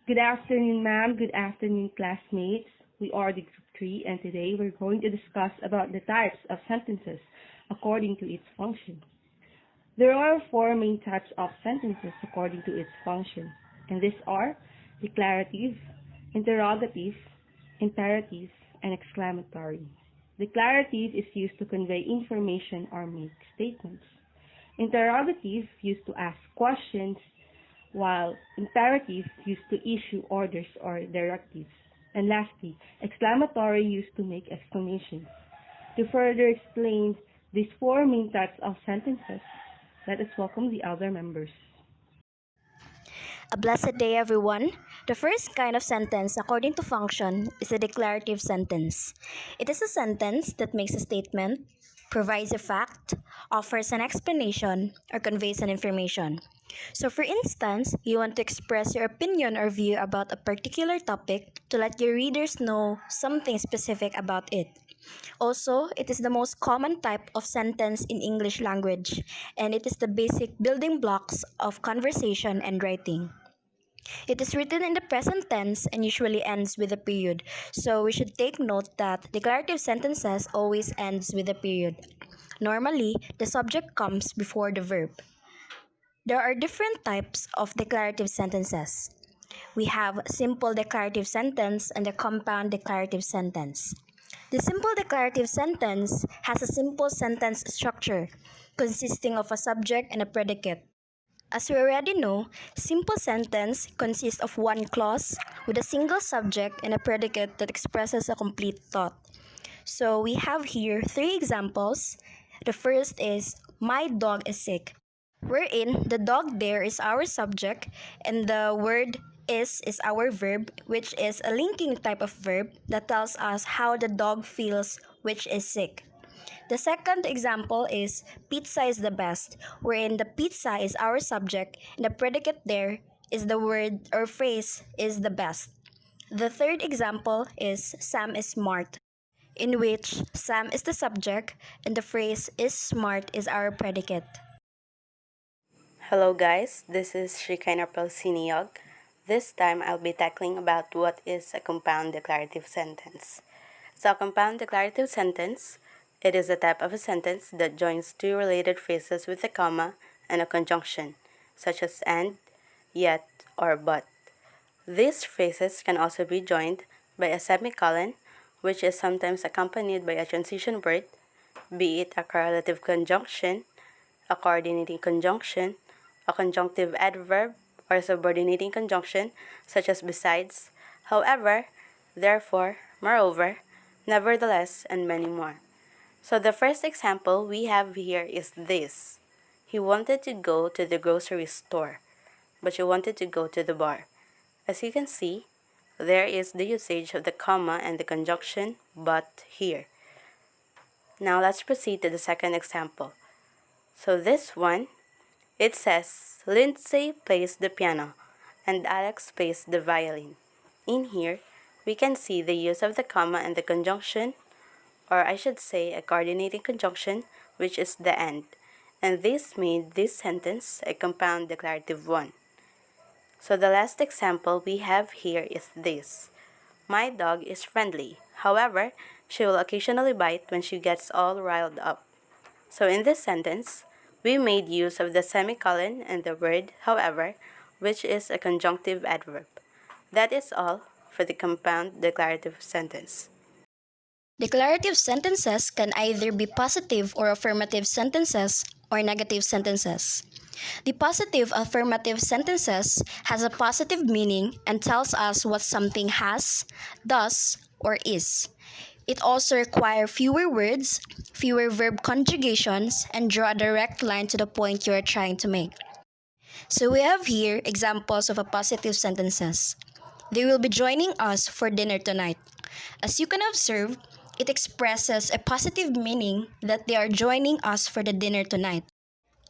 Good afternoon, ma'am. Good afternoon, classmates. We are the group 3, and today we're going to discuss about the types of sentences according to its function. There are 4 main types of sentences according to its function, and these are declarative, interrogative, imperative, and exclamatory. Declarative is used to convey information or make statements. Interrogative used to ask questions, while imperative used to issue orders or directives. And lastly, exclamatory used to make exclamations. To further explain these 4 main types of sentences, let us welcome the other members. A blessed day, everyone. The first kind of sentence, according to function, is a declarative sentence. It is a sentence that makes a statement, provides a fact, offers an explanation, or conveys an information. So, for instance, you want to express your opinion or view about a particular topic to let your readers know something specific about it. Also, it is the most common type of sentence in English language, and it is the basic building blocks of conversation and writing. It is written in the present tense and usually ends with a period, so we should take note that declarative sentences always ends with a period. Normally, the subject comes before the verb. There are different types of declarative sentences. We have simple declarative sentence and a compound declarative sentence. The simple declarative sentence has a simple sentence structure consisting of a subject and a predicate. As we already know, simple sentence consists of one clause with a single subject and a predicate that expresses a complete thought. So we have here 3 examples. The first is, my dog is sick, wherein the dog there is our subject and the word is our verb, which is a linking type of verb that tells us how the dog feels, which is sick. The second example is, pizza is the best, wherein the pizza is our subject and the predicate there is the word or phrase is the best. The third example is, Sam is smart, in which Sam is the subject and the phrase is smart is our predicate. Hello guys, this is Shrikaina Pelsiniyog. This time I'll be tackling about what is a compound declarative sentence. So a compound declarative sentence, it is a type of a sentence that joins 2 related phrases with a comma and a conjunction, such as and, yet, or but. These phrases can also be joined by a semicolon, which is sometimes accompanied by a transition word, be it a correlative conjunction, a coordinating conjunction, a conjunctive adverb, or subordinating conjunction, such as besides, however, therefore, moreover, nevertheless, and many more. So the first example we have here is this. He wanted to go to the grocery store, but she wanted to go to the bar. As you can see, there is the usage of the comma and the conjunction but here. Now let's proceed to the second example. So this one, it says, Lindsay plays the piano and Alex plays the violin. In here, we can see the use of the comma and the conjunction, or I should say a coordinating conjunction, which is the and. And this made this sentence a compound declarative one. So the last example we have here is this. My dog is friendly. However, she will occasionally bite when she gets all riled up. So in this sentence, we made use of the semicolon and the word however, which is a conjunctive adverb. That is all for the compound declarative sentence. Declarative sentences can either be positive or affirmative sentences or negative sentences. The positive affirmative sentences has a positive meaning and tells us what something has, does, or is. It also requires fewer words, fewer verb conjugations, and draw a direct line to the point you are trying to make. So we have here examples of a positive sentences. They will be joining us for dinner tonight. As you can observe, it expresses a positive meaning that they are joining us for the dinner tonight.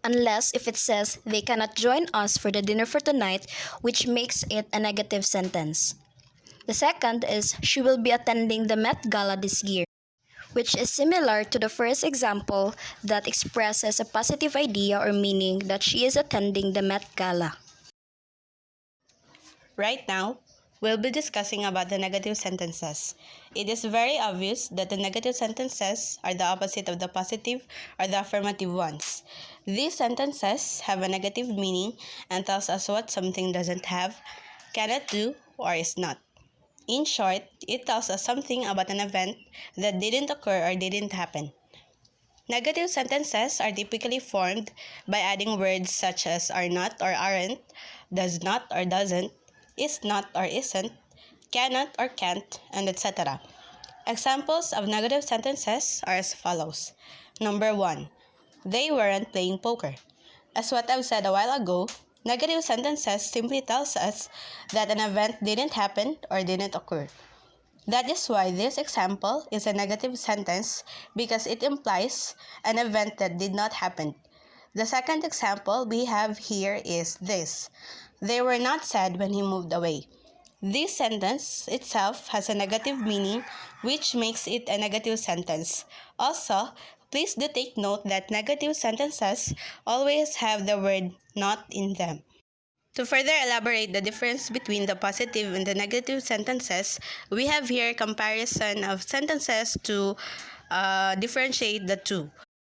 Unless if it says they cannot join us for the dinner for tonight, which makes it a negative sentence. The second is, she will be attending the Met Gala this year, which is similar to the first example that expresses a positive idea or meaning that she is attending the Met Gala. Right now, we'll be discussing about the negative sentences. It is very obvious that the negative sentences are the opposite of the positive or the affirmative ones. These sentences have a negative meaning and tells us what something doesn't have, cannot do, or is not. In short, it tells us something about an event that didn't occur or didn't happen. Negative sentences are typically formed by adding words such as are not or aren't, does not or doesn't, is not or isn't, cannot or can't, and etc. Examples of negative sentences are as follows. Number 1. They weren't playing poker. As what I've said a while ago, negative sentences simply tells us that an event didn't happen or didn't occur. That is why this example is a negative sentence because it implies an event that did not happen. The second example we have here is this. They were not sad when he moved away. This sentence itself has a negative meaning, which makes it a negative sentence. Also, please do take note that negative sentences always have the word not in them. To further elaborate the difference between the positive and the negative sentences, we have here a comparison of sentences to differentiate the two.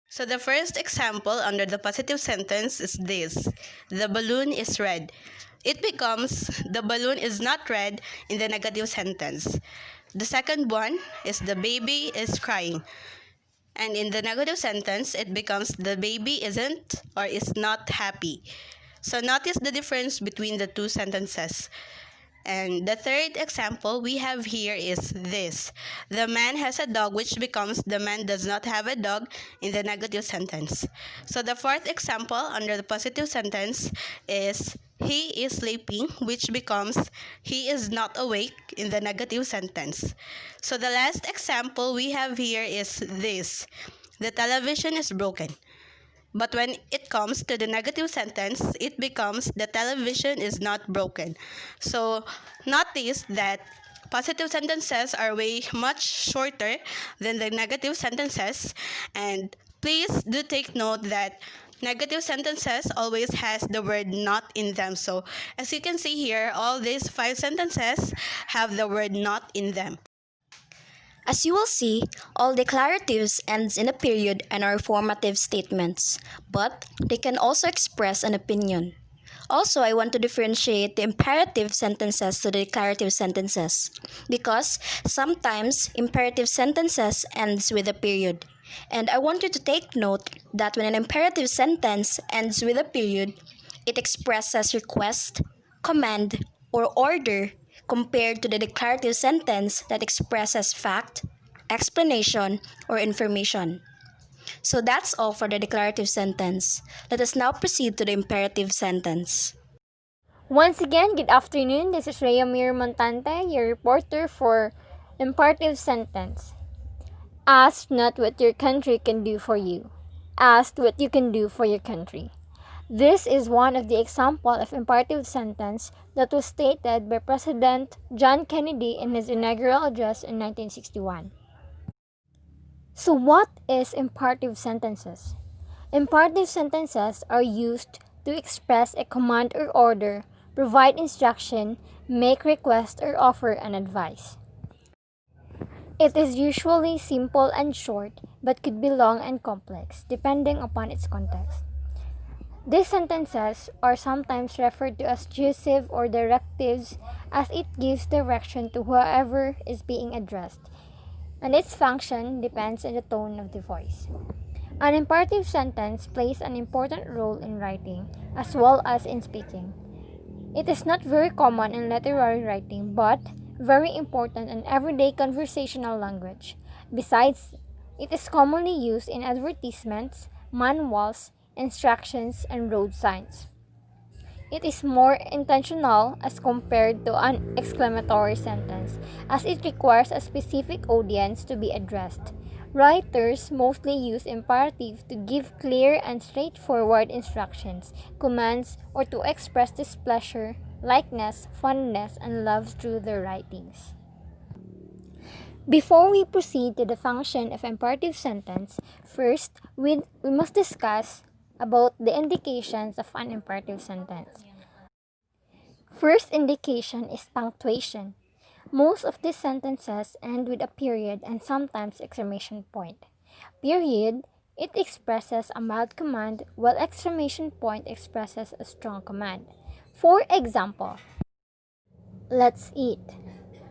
So the first example under the positive sentence is this. The balloon is red. It becomes the balloon is not red in the negative sentence. The second one is the baby is crying. And in the negative sentence, it becomes the baby isn't or is not happy. So notice the difference between the two sentences. And the third example we have here is this. The man has a dog, which becomes the man does not have a dog in the negative sentence. So the fourth example under the positive sentence is he is sleeping, which becomes he is not awake in the negative sentence. So the last example we have here is this. The television is broken. But when it comes to the negative sentence, it becomes the television is not broken. So notice that positive sentences are way much shorter than the negative sentences. And please do take note that negative sentences always has the word not in them. So as you can see here, all these 5 sentences have the word not in them. As you will see, all declaratives ends in a period and are formative statements, but they can also express an opinion. Also, I want to differentiate the imperative sentences to the declarative sentences because sometimes imperative sentences ends with a period. And I want you to take note that when an imperative sentence ends with a period, it expresses request, command, or order compared to the declarative sentence that expresses fact, explanation, or information. So that's all for the declarative sentence. Let us now proceed to the imperative sentence. Once again, good afternoon. This is Rhea Mir Montante, your reporter for Imperative Sentence. Ask not what your country can do for you. Ask what you can do for your country. This is one of the examples of imperative sentence that was stated by President John Kennedy in his inaugural address in 1961. So what is imperative sentences? Imperative sentences are used to express a command or order, provide instruction, make request, or offer an advice. It is usually simple and short, but could be long and complex, depending upon its context. These sentences are sometimes referred to as disjunctive or directives, as it gives direction to whoever is being addressed, and its function depends on the tone of the voice. An imperative sentence plays an important role in writing as well as in speaking. It is not very common in literary writing, but very important in everyday conversational language. Besides, it is commonly used in advertisements, manuals, instructions, and road signs. It is more intentional as compared to an exclamatory sentence, as it requires a specific audience to be addressed. Writers mostly use imperative to give clear and straightforward instructions, commands, or to express displeasure, likeness, fondness, and love through their writings. Before we proceed to the function of imperative sentence, first we must discuss about the indications of an imperative sentence. First indication is punctuation. Most of these sentences end with a period and sometimes exclamation point. Period, it expresses a mild command, while exclamation point expresses a strong command. For example, let's eat.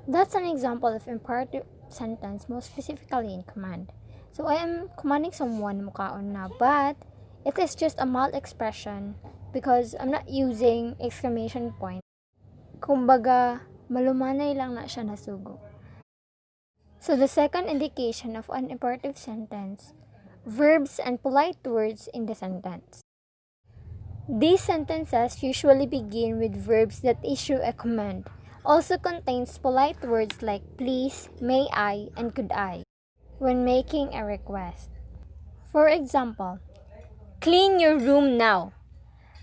That's an example of imperative sentence, most specifically in command. So I am commanding someone mukaon na, but it is just a mild expression because I'm not using exclamation point. Kumbaga, malumanay lang na siya nasugo. So the second indication of an imperative sentence, verbs and polite words in the sentence. These sentences usually begin with verbs that issue a command. Also contains polite words like please, may I, and could I when making a request. For example, clean your room now.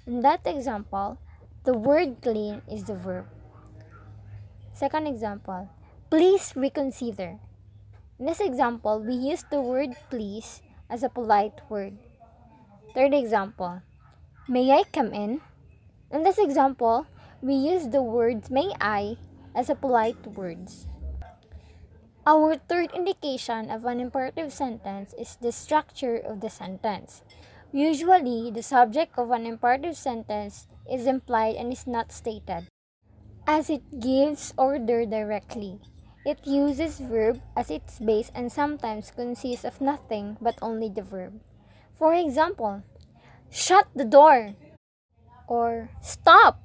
In that example, the word clean is the verb. Second example, please reconsider. In this example, we use the word please as a polite word. Third example, may I come in? In this example, we use the words may I as a polite words. Our third indication of an imperative sentence is the structure of the sentence. Usually, the subject of an imperative sentence is implied and is not stated, as it gives order directly. It uses verb as its base and sometimes consists of nothing but only the verb. For example, shut the door or stop.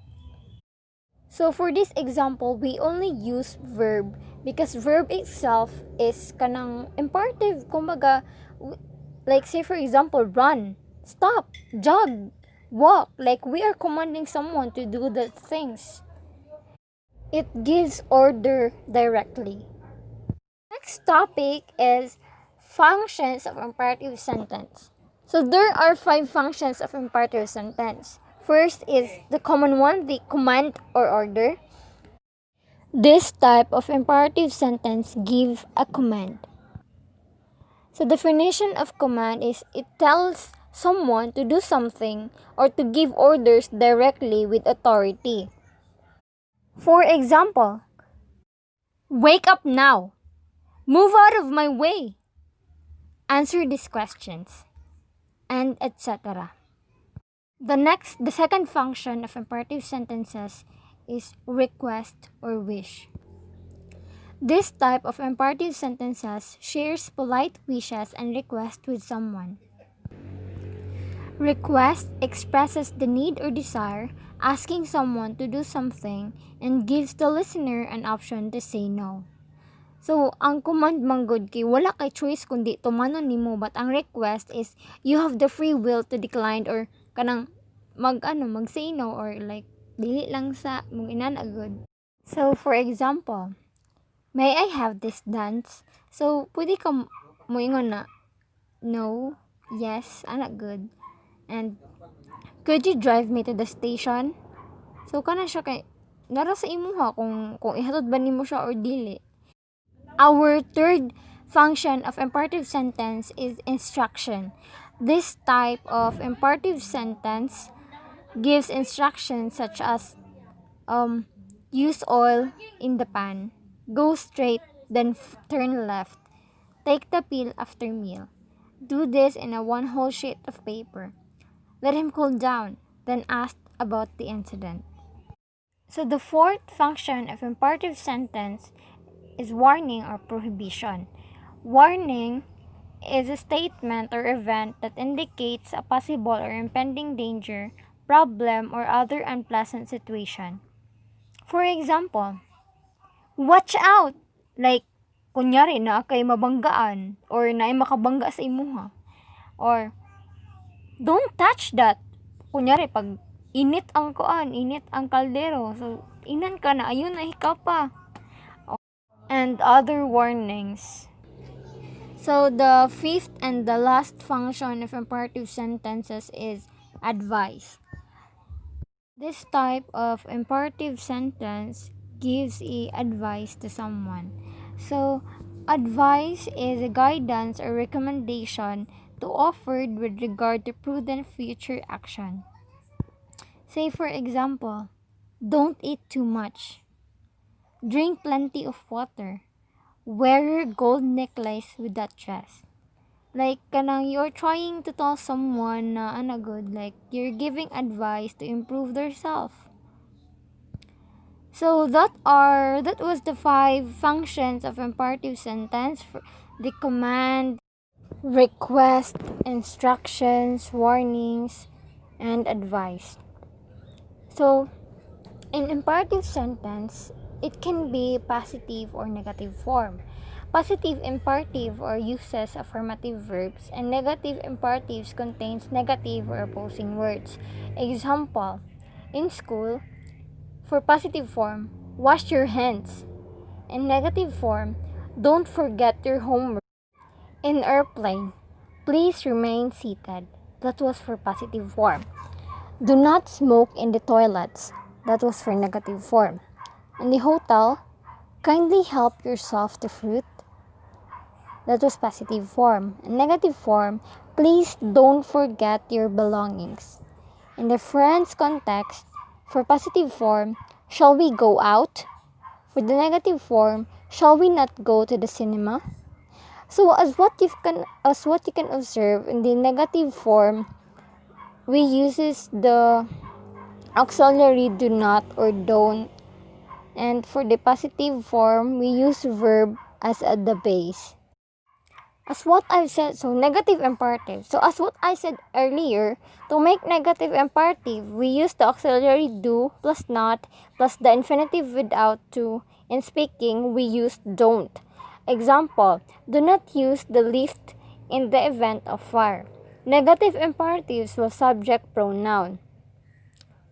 So for this example, we only use verb because verb itself is kanang imperative. Kumbaga, like say for example, run, stop, jog, walk. Like we are commanding someone to do the things. It gives order directly. Next topic is functions of imperative sentence. So there are 5 functions of imperative sentence. First is the common one, the command or order. This type of imperative sentence gives a command. So definition of command is it tells someone to do something or to give orders directly with authority. For example, wake up now. Move out of my way. Answer these questions. And etc. The second function of imperative sentences is request or wish. This type of imperative sentences shares polite wishes and requests with someone. Request expresses the need or desire, asking someone to do something, and gives the listener an option to say no. So, ang command manggod kay wala kay choice kundi tumanon nimo, but ang request is you have the free will to decline or kanang mag say no or like dili lang sa mong inanagod. So, for example, may I have this dance? So, pwede ka moingon na no, yes, anak good. And could you drive me to the station? So, kana siya kay nara sa imuha kung ihatod ba nimo siya or dili. Our third function of imperative sentence is instruction. This type of imperative sentence gives instructions such as use oil in the pan, go straight, then turn left, take the pill after meal. Do this in a 1 whole sheet of paper. Let him cool down, then ask about the incident. So the fourth function of imperative sentence is warning or prohibition. Warning is a statement or event that indicates a possible or impending danger, problem, or other unpleasant situation. For example, watch out! Like, kunyari na kay mabanggaan or na makabangga sa imuha. Or, don't touch that! Kunyari, pag init ang kaldero. So, inan ka na, ayun na, ikaw pa. And other warnings. So the fifth and the last function of imperative sentences is advice. This type of imperative sentence gives advice to someone. So advice is a guidance or recommendation to offered with regard to prudent future action. Say for example, Don't eat too much. Drink plenty of water. Wear your gold necklace with that dress. Like, kanang you're trying to tell someone na ano good, like, you're giving advice to improve their self. So that was the 5 functions of imperative sentence: for the command, request, instructions, warnings, and advice. So in imperative sentence, it can be positive or negative form. Positive imperative or uses affirmative verbs, and negative imperatives contains negative or opposing words. Example, in school, for positive form, wash your hands. In negative form, don't forget your homework. In airplane, please remain seated. That was for positive form. Do not smoke in the toilets. That was for negative form. In the hotel, kindly help yourself to fruit. That was positive form. In negative form, please don't forget your belongings. In the friends context, for positive form, shall we go out? For the negative form, shall we not go to the cinema? So as what you can observe in the negative form, we uses the auxiliary do not or don't, and for the positive form, we use verb as at the base. As what I've said, so negative imperative. So as what I said earlier, to make negative imperative, we use the auxiliary do plus not plus the infinitive without to. In speaking, we use don't. Example, do not use the lift in the event of fire. Negative imperatives will subject pronoun.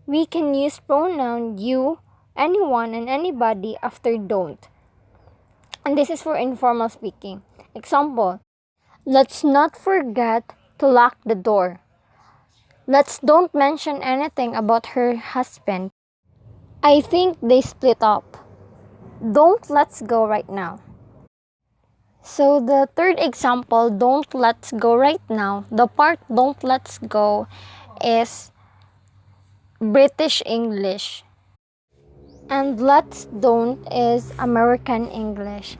We can use pronoun you, anyone, and anybody after don't. And this is for informal speaking. Example, let's not forget to lock the door. Let's don't mention anything about her husband. I think they split up. Don't let's go right now. So the third example, don't let's go right now. The part don't let's go is British English. And let's don't is American English.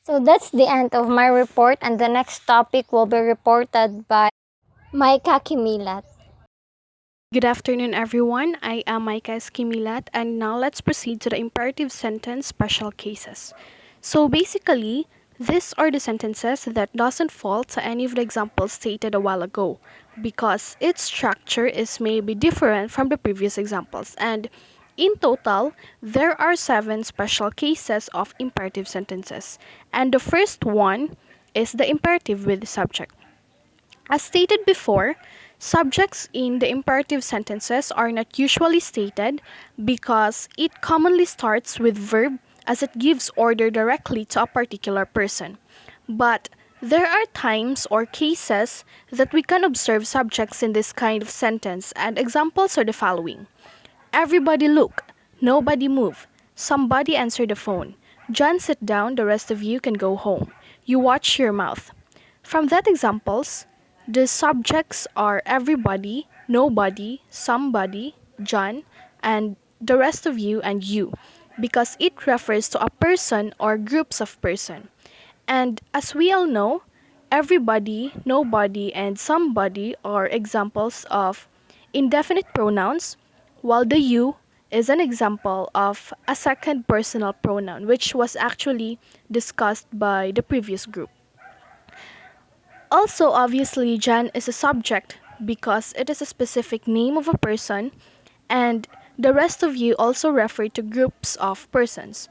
So that's the end of my report, and the next topic will be reported by Maika Kimilat. Good afternoon, everyone. I am Maika Skimilat, and now let's proceed to the imperative sentence special cases. So basically, these are the sentences that doesn't fall to any of the examples stated a while ago because its structure is maybe different from the previous examples. And in total, there are 7 special cases of imperative sentences. And the first one is the imperative with the subject. As stated before, subjects in the imperative sentences are not usually stated because it commonly starts with verb as it gives order directly to a particular person. But there are times or cases that we can observe subjects in this kind of sentence, and examples are the following. Everybody look, nobody move, somebody answer the phone, John sit down, the rest of you can go home, you watch your mouth. From that examples, the subjects are everybody, nobody, somebody, John, and the rest of you and you, because it refers to a person or groups of person. And as we all know, everybody, nobody, and somebody are examples of indefinite pronouns, while the you is an example of a second personal pronoun, which was actually discussed by the previous group. Also, obviously, Jan is a subject because it is a specific name of a person, and the rest of you also refer to groups of persons.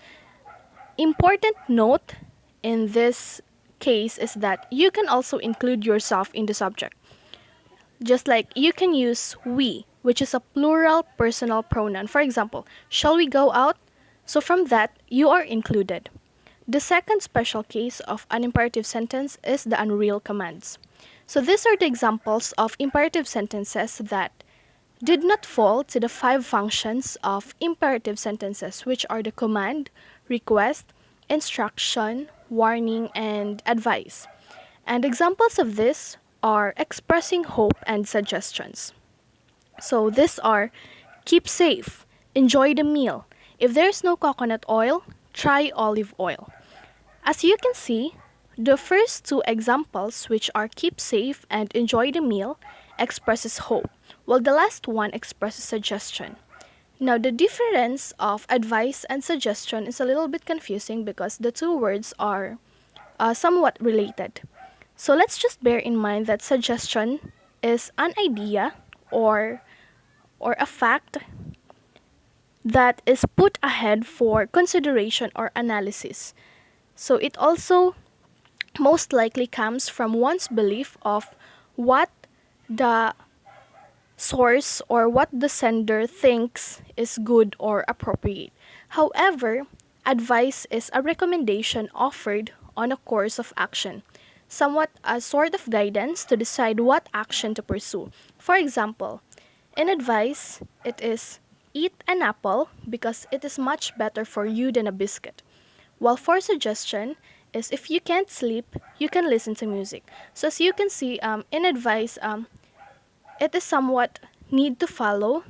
Important note in this case is that you can also include yourself in the subject. Just like you can use we, which is a plural personal pronoun. For example, shall we go out? So from that, you are included. The second special case of an imperative sentence is the unreal commands. So these are the examples of imperative sentences that did not fall to the 5 functions of imperative sentences, which are the command, request, instruction, warning, and advice. And examples of this are expressing hope and suggestions. So these are keep safe, enjoy the meal. If there's no coconut oil, try olive oil. As you can see, the first two examples, which are keep safe and enjoy the meal, expresses hope, while the last one expresses suggestion. Now, the difference of advice and suggestion is a little bit confusing because the two words are somewhat related. So let's just bear in mind that suggestion is an idea or a fact that is put ahead for consideration or analysis. So it also most likely comes from one's belief of what the source or what the sender thinks is good or appropriate. However, advice is a recommendation offered on a course of action, somewhat a sort of guidance to decide what action to pursue. For example, in advice, it is eat an apple because it is much better for you than a biscuit. While for suggestion is if you can't sleep, you can listen to music. So as you can see, in advice, it is somewhat need to follow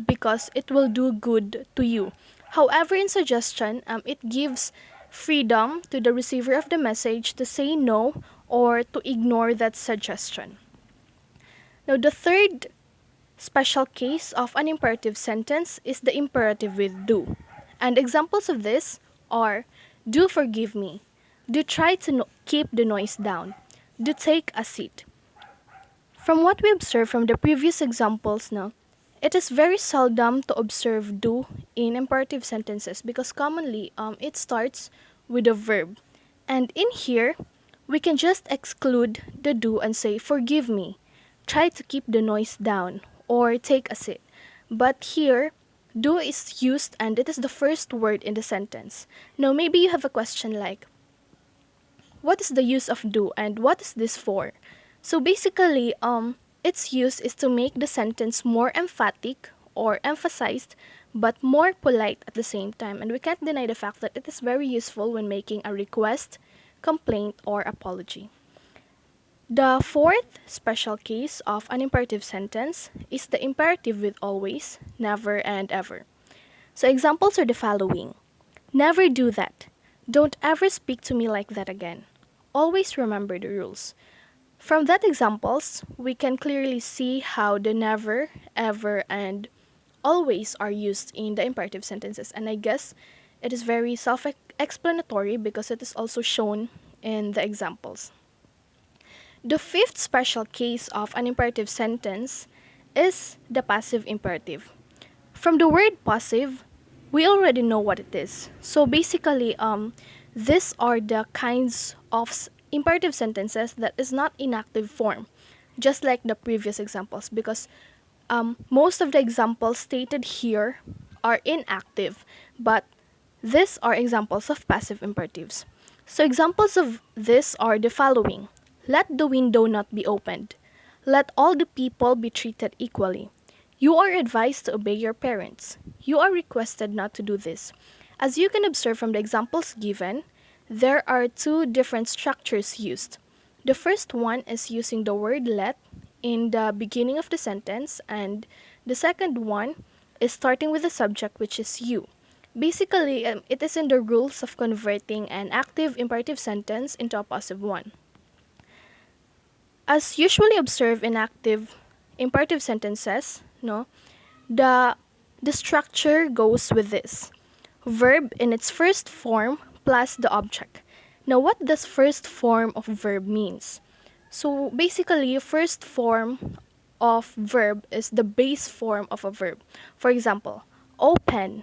because it will do good to you. However, in suggestion, it gives freedom to the receiver of the message to say no or to ignore that suggestion. Now, the third special case of an imperative sentence is the imperative with do. And examples of this are do forgive me, do try to keep the noise down, do take a seat. From what we observed from the previous examples now, it is very seldom to observe do in imperative sentences because commonly it starts with a verb. And in here, we can just exclude the do and say forgive me, try to keep the noise down, or take a seat. But here, do is used and it is the first word in the sentence. Now maybe you have a question like, what is the use of do and what is this for? So basically, its use is to make the sentence more emphatic or emphasized but more polite at the same time. And we can't deny the fact that it is very useful when making a request, complaint, or apology. The fourth special case of an imperative sentence is the imperative with always, never, and ever. So examples are the following. Never do that. Don't ever speak to me like that again. Always remember the rules. From that examples, we can clearly see how the never, ever, and always are used in the imperative sentences. And I guess it is very self-explanatory because it is also shown in the examples. The fifth special case of an imperative sentence is the passive imperative. From the word passive, we already know what it is. So basically, these are the kinds of imperative sentences that is not in active form, just like the previous examples, because most of the examples stated here are inactive, but these are examples of passive imperatives. So examples of this are the following. Let the window not be opened. Let all the people be treated equally. You are advised to obey your parents. You are requested not to do this. As you can observe from the examples given, there are two different structures used. The first one is using the word let in the beginning of the sentence, and the second one is starting with the subject, which is you. Basically, it is in the rules of converting an active imperative sentence into a passive one. As usually observed in active imperative sentences, the structure goes with this. Verb in its first form plus the object. Now, what does first form of verb means? So basically, first form of verb is the base form of a verb. For example, open,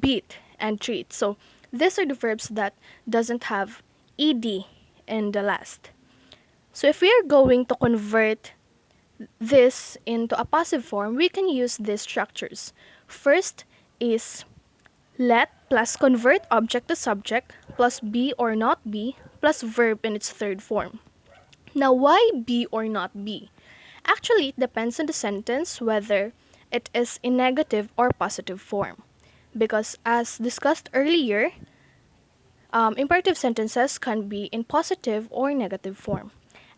beat, and treat. So these are the verbs that doesn't have ed in the last. So if we are going to convert this into a passive form, we can use these structures. First is let plus convert object to subject plus be or not be plus verb in its third form. Now, why be or not be? Actually, it depends on the sentence whether it is in negative or positive form. Because as discussed earlier, imperative sentences can be in positive or negative form.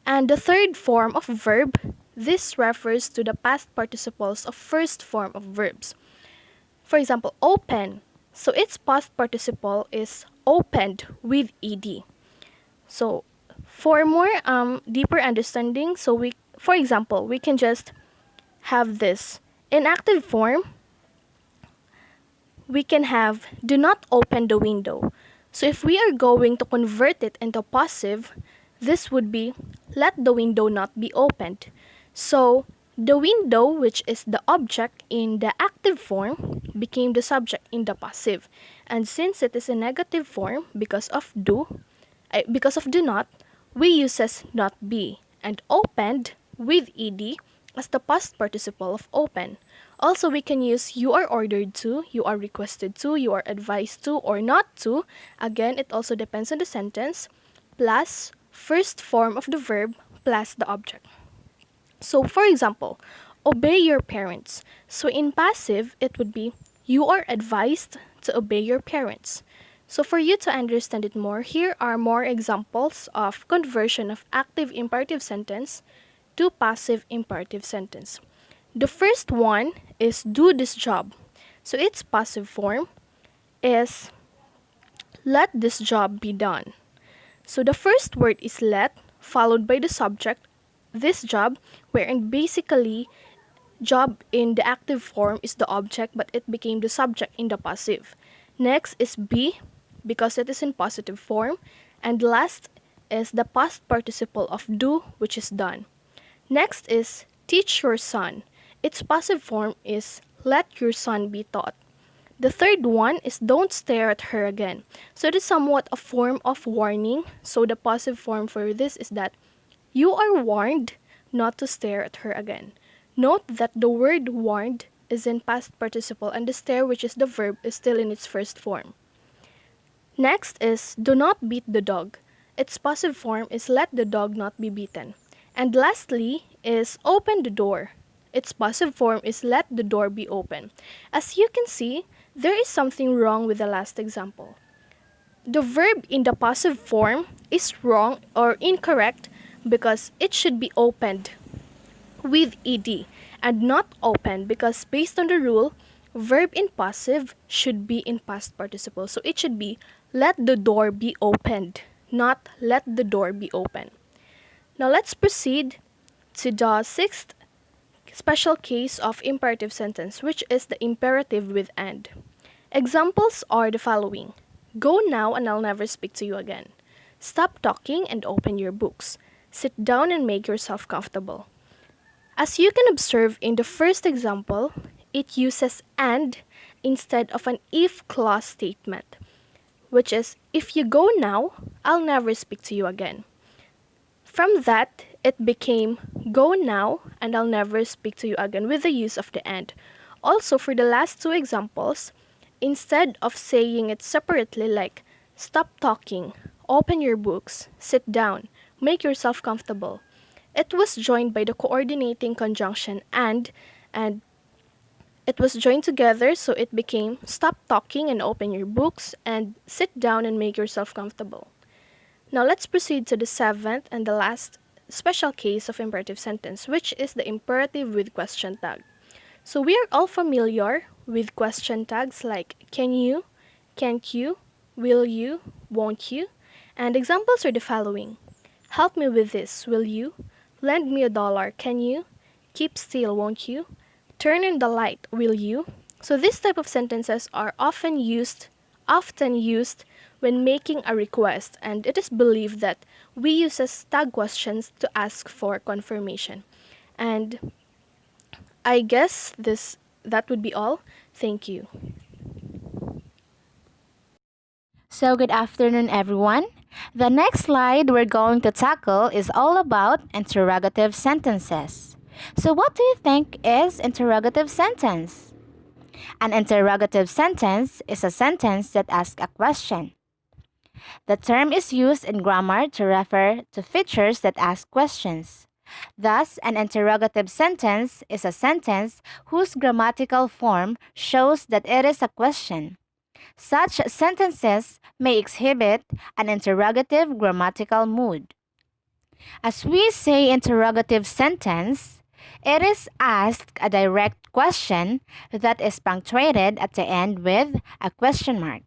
And the third form of verb, this refers to the past participles of first form of verbs. For example, open. So its past participle is opened with ed. So for more deeper understanding, for example, we can just have this. In active form, we can have do not open the window. So if we are going to convert it into passive, this would be let the window not be opened. So the window, which is the object in the active form, became the subject in the passive. And since it is a negative form because of do not, we uses not be and opened with ed as the past participle of open. Also, we can use you are ordered to, you are requested to, you are advised to, or not to. Again, it also depends on the sentence, plus first form of the verb plus the object. So, for example, obey your parents. So, in passive, it would be you are advised to obey your parents. So, for you to understand it more, here are more examples of conversion of active imperative sentence to passive imperative sentence. The first one is do this job. So its passive form is let this job be done. So the first word is let, followed by the subject, this job, wherein basically job in the active form is the object, but it became the subject in the passive. Next is be, because it is in positive form. And last is the past participle of do, which is done. Next is teach your son. Its passive form is let your son be taught. The third one is don't stare at her again. So it is somewhat a form of warning. So the passive form for this is that you are warned not to stare at her again. Note that the word warned is in past participle and the stare, which is the verb, is still in its first form. Next is do not beat the dog. Its passive form is let the dog not be beaten. And lastly is open the door. Its passive form is let the door be open. As you can see, there is something wrong with the last example. The verb in the passive form is wrong or incorrect because it should be opened with ed and not open, because based on the rule, verb in passive should be in past participle. So it should be let the door be opened, not let the door be open. Now let's proceed to the sixth special case of imperative sentence, which is the imperative with and. Examples are the following. Go now and I'll never speak to you again. Stop talking and open your books. Sit down and make yourself comfortable. As you can observe in the first example, it uses and instead of an if clause statement, which is if you go now, I'll never speak to you again. From that, it became go now and I'll never speak to you again with the use of the and. Also, for the last two examples, instead of saying it separately like stop talking, open your books, sit down, make yourself comfortable, it was joined by the coordinating conjunction and it was joined together, so it became stop talking and open your books and sit down and make yourself comfortable. Now let's proceed to the seventh and the last special case of imperative sentence, which is the imperative with question tag. So we are all familiar with question tags like can you, can't you, will you, won't you, and examples are the following. Help me with this, will you? Lend me $1, can you? Keep still, won't you? Turn on the light, will you? So this type of sentences are often used when making a request, and it is believed that we use tag questions to ask for confirmation. And I guess that would be all. Thank you. So, good afternoon, everyone. The next slide we're going to tackle is all about interrogative sentences. So, what do you think is interrogative sentence? An interrogative sentence is a sentence that asks a question. The term is used in grammar to refer to features that ask questions. Thus, an interrogative sentence is a sentence whose grammatical form shows that it is a question. Such sentences may exhibit an interrogative grammatical mood. As we say interrogative sentence, It is asked a direct question that is punctuated at the end with a question mark.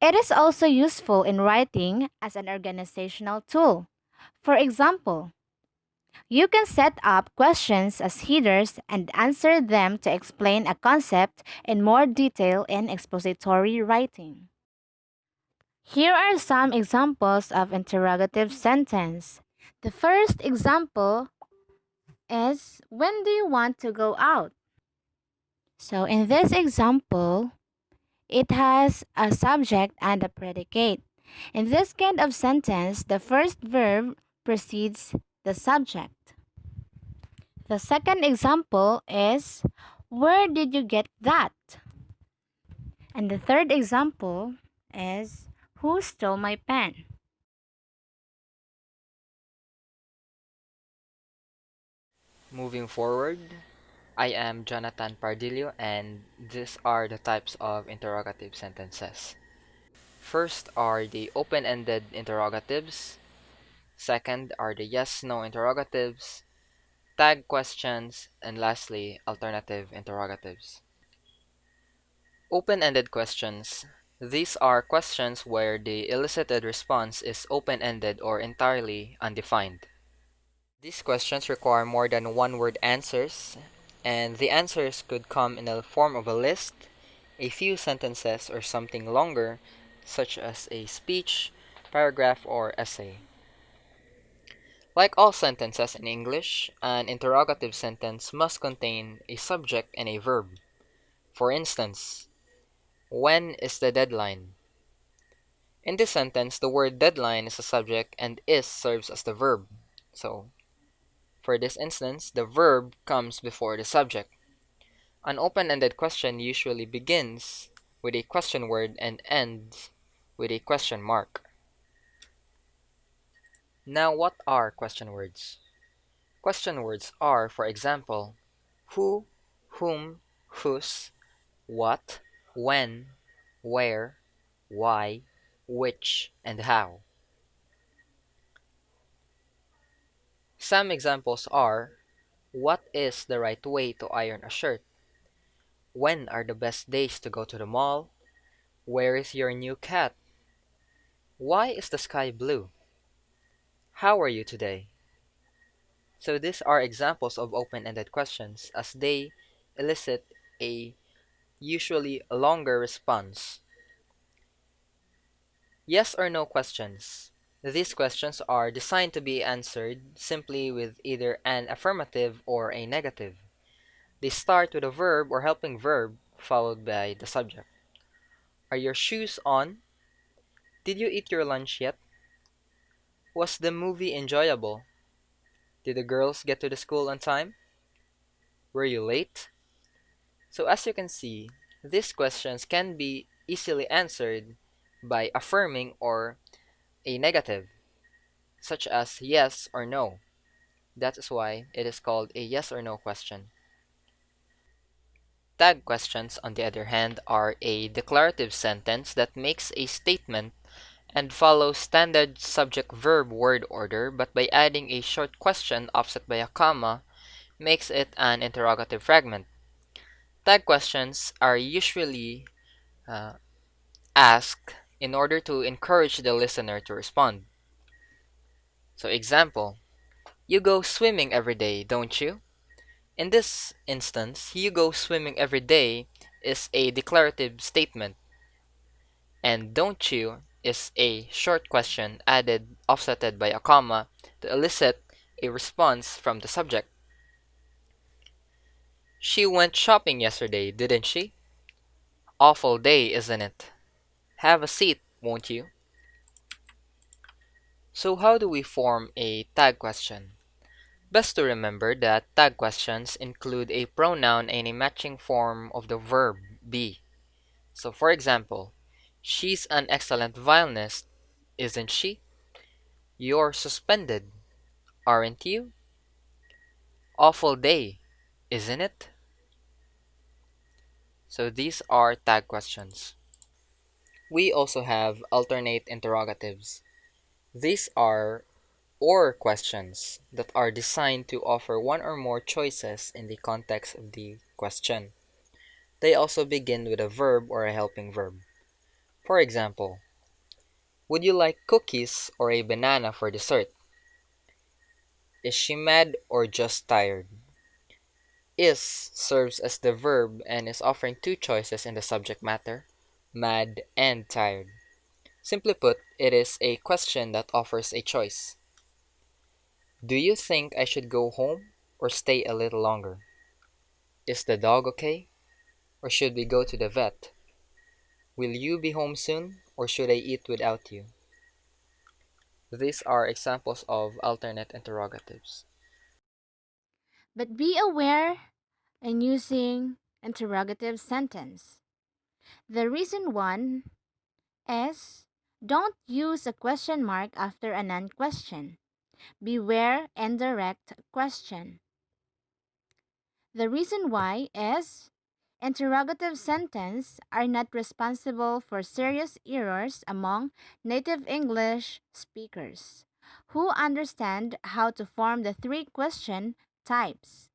It is also useful in writing as an organizational tool. For example, you can set up questions as headers and answer them to explain a concept in more detail in expository writing. Here are some examples of interrogative sentence. The first example is, when do you want to go out? So in this example, it has a subject and a predicate. In this kind of sentence, the first verb precedes the subject. The second example is, where did you get that? And the third example is, who stole my pen? Moving forward, I am Jonathan Pardillo, and these are the types of interrogative sentences. First are the open-ended interrogatives. Second are the yes-no interrogatives, tag questions, and lastly, alternative interrogatives. Open-ended questions. These are questions where the elicited response is open-ended or entirely undefined. These questions require more than one-word answers, and the answers could come in the form of a list, a few sentences, or something longer, such as a speech, paragraph, or essay. Like all sentences in English, an interrogative sentence must contain a subject and a verb. For instance, when is the deadline? In this sentence, the word deadline is the subject and is serves as the verb. So, for this instance, the verb comes before the subject. An open-ended question usually begins with a question word and ends with a question mark. Now, what are question words? Question words are, for example, who, whom, whose, what, when, where, why, which, and how. Some examples are, what is the right way to iron a shirt? When are the best days to go to the mall? Where is your new cat? Why is the sky blue? How are you today? So these are examples of open-ended questions as they elicit a usually longer response. Yes or no questions. These questions are designed to be answered simply with either an affirmative or a negative. They start with a verb or helping verb followed by the subject. Are your shoes on? Did you eat your lunch yet? Was the movie enjoyable? Did the girls get to the school on time? Were you late? So as you can see, these questions can be easily answered by affirming or a negative, such as yes or no. That is why it is called a yes or no question. Tag questions, on the other hand, are a declarative sentence that makes a statement and follows standard subject-verb word order, but by adding a short question offset by a comma, makes it an interrogative fragment. Tag questions are usually uh, asked in order to encourage the listener to respond. So example, you go swimming every day, don't you? In this instance, you go swimming every day is a declarative statement, and don't you is a short question added offsetted by a comma to elicit a response from the subject. She went shopping yesterday, didn't she? Awful day, isn't it? Have a seat, won't you? So how do we form a tag question? Best to remember that tag questions include a pronoun and a matching form of the verb be. So for example, she's an excellent violinist, isn't she? You're suspended, aren't you? Awful day, isn't it? So these are tag questions. We also have alternate interrogatives. These are or questions that are designed to offer one or more choices in the context of the question. They also begin with a verb or a helping verb. For example, would you like cookies or a banana for dessert? Is she mad or just tired? Is serves as the verb and is offering two choices in the subject matter, mad and tired. Simply put, it is a question that offers a choice. Do you think I should go home or stay a little longer? Is the dog okay? Or should we go to the vet? Will you be home soon or should I eat without you? These are examples of alternate interrogatives. But be aware in using interrogative sentence. The reason one is don't use a question mark after a non-question. Beware indirect question. The reason why is interrogative sentence are not responsible for serious errors among native English speakers who understand how to form the three question types.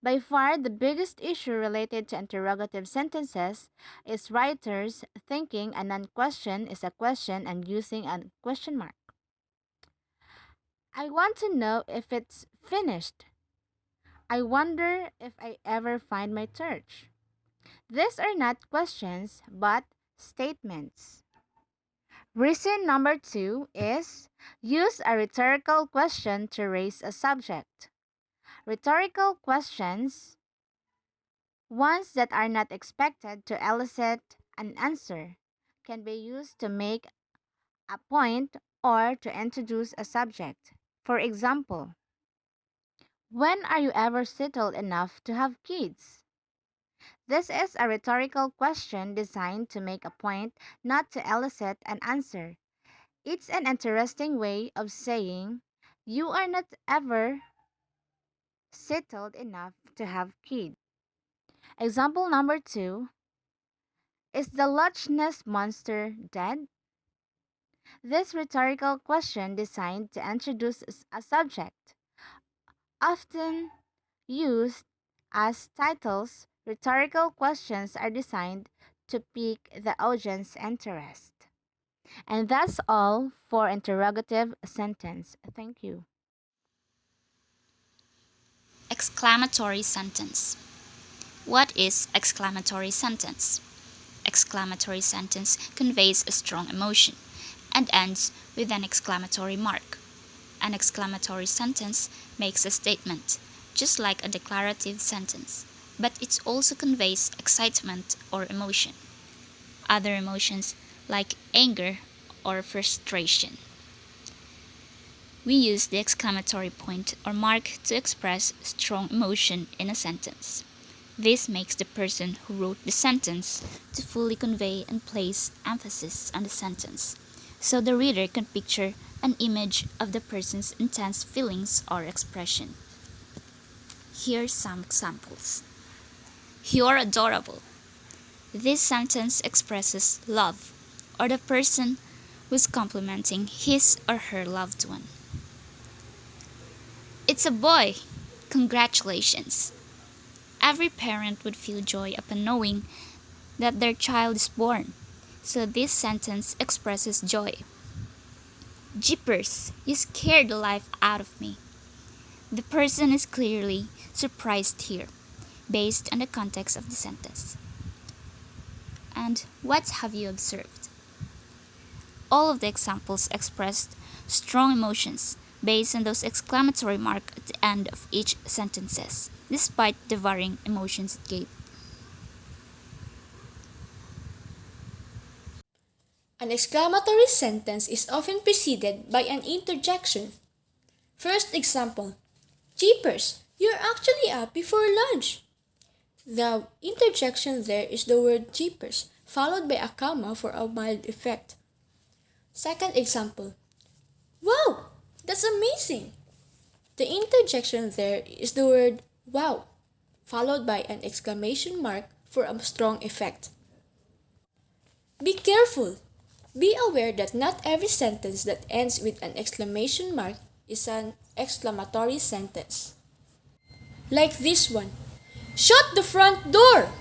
By far, the biggest issue related to interrogative sentences is writers thinking a non question is a question and using a question mark. I want to know if it's finished. I wonder if I ever find my church. These are not questions but statements. Reason number two is use a rhetorical question to raise a subject. Rhetorical questions, ones that are not expected to elicit an answer, can be used to make a point or to introduce a subject. For example, when are you ever settled enough to have kids? This is a rhetorical question designed to make a point, not to elicit an answer. It's an interesting way of saying you are not ever settled enough to have kids. Example number two, is the Loch Ness Monster dead? This rhetorical question designed to introduce a subject, often used as titles. Rhetorical questions are designed to pique the audience's interest. And that's all for interrogative sentence. Thank you. Exclamatory sentence. What is exclamatory sentence? Exclamatory sentence conveys a strong emotion and ends with an exclamatory mark. An exclamatory sentence makes a statement, just like a declarative sentence, but it also conveys excitement or emotion. Other emotions like anger or frustration. We use the exclamatory point or mark to express strong emotion in a sentence. This makes the person who wrote the sentence to fully convey and place emphasis on the sentence, so the reader can picture an image of the person's intense feelings or expression. Here's some examples. You're adorable. This sentence expresses love, or the person who's complimenting his or her loved one. It's a boy! Congratulations! Every parent would feel joy upon knowing that their child is born, so this sentence expresses joy. Jeepers, you scared the life out of me. The person is clearly surprised here, based on the context of the sentence. And what have you observed? All of the examples expressed strong emotions based on those exclamatory marks at the end of each sentences, despite the varying emotions it gave. An exclamatory sentence is often preceded by an interjection. First example, Jeepers, you're actually up before lunch. The interjection there is the word jeepers, followed by a comma for a mild effect. Second example, wow, that's amazing. The interjection there is the word wow, followed by an exclamation mark for a strong effect. Be careful. Be aware that not every sentence that ends with an exclamation mark is an exclamatory sentence. Like this one, "Shut the front door!"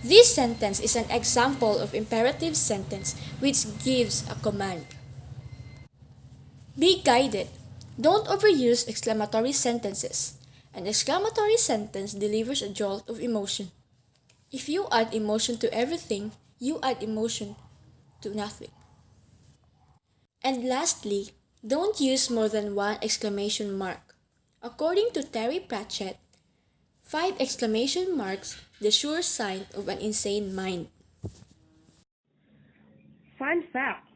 This sentence is an example of imperative sentence which gives a command. Be guided. Don't overuse exclamatory sentences. An exclamatory sentence delivers a jolt of emotion. If you add emotion to everything, you add emotion to nothing. And lastly, don't use more than one exclamation mark. According to Terry Pratchett, 5 exclamation marks the sure sign of an insane mind. Fun fact,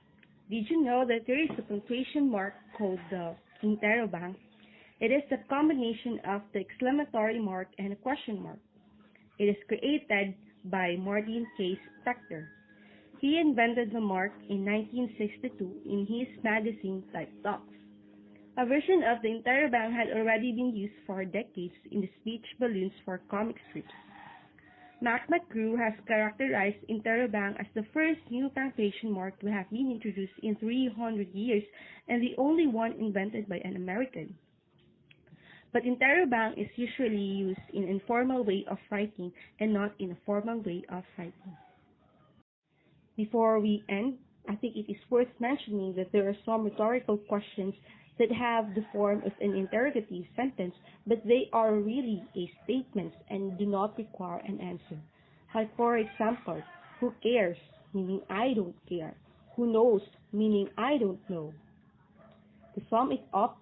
did you know that there is a punctuation mark called the interrobang? It is the combination of the exclamatory mark and a question mark. It is created by Martin K. Spector. He invented the mark in 1962 in his magazine Type Talks. A version of the interrobang had already been used for decades in the speech balloons for comic strips. Mac McGrew has characterized interrobang as the first new punctuation mark to have been introduced in 300 years and the only one invented by an American. But interrobang is usually used in an informal way of writing and not in a formal way of writing. Before we end, I think it is worth mentioning that there are some rhetorical questions that have the form of an interrogative sentence, but they are really a statements and do not require an answer. Like for example, who cares? Meaning I don't care. Who knows? Meaning I don't know. To sum it up,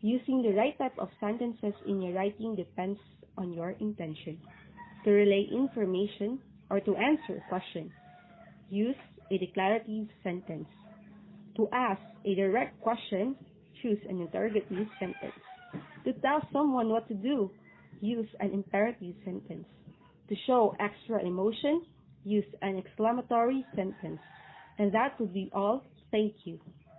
using the right type of sentences in your writing depends on your intention. To relay information or to answer a question, use a declarative sentence. To ask a direct question, choose an interrogative sentence. To tell someone what to do, use an imperative sentence. To show extra emotion, use an exclamatory sentence. And that would be all. Thank you.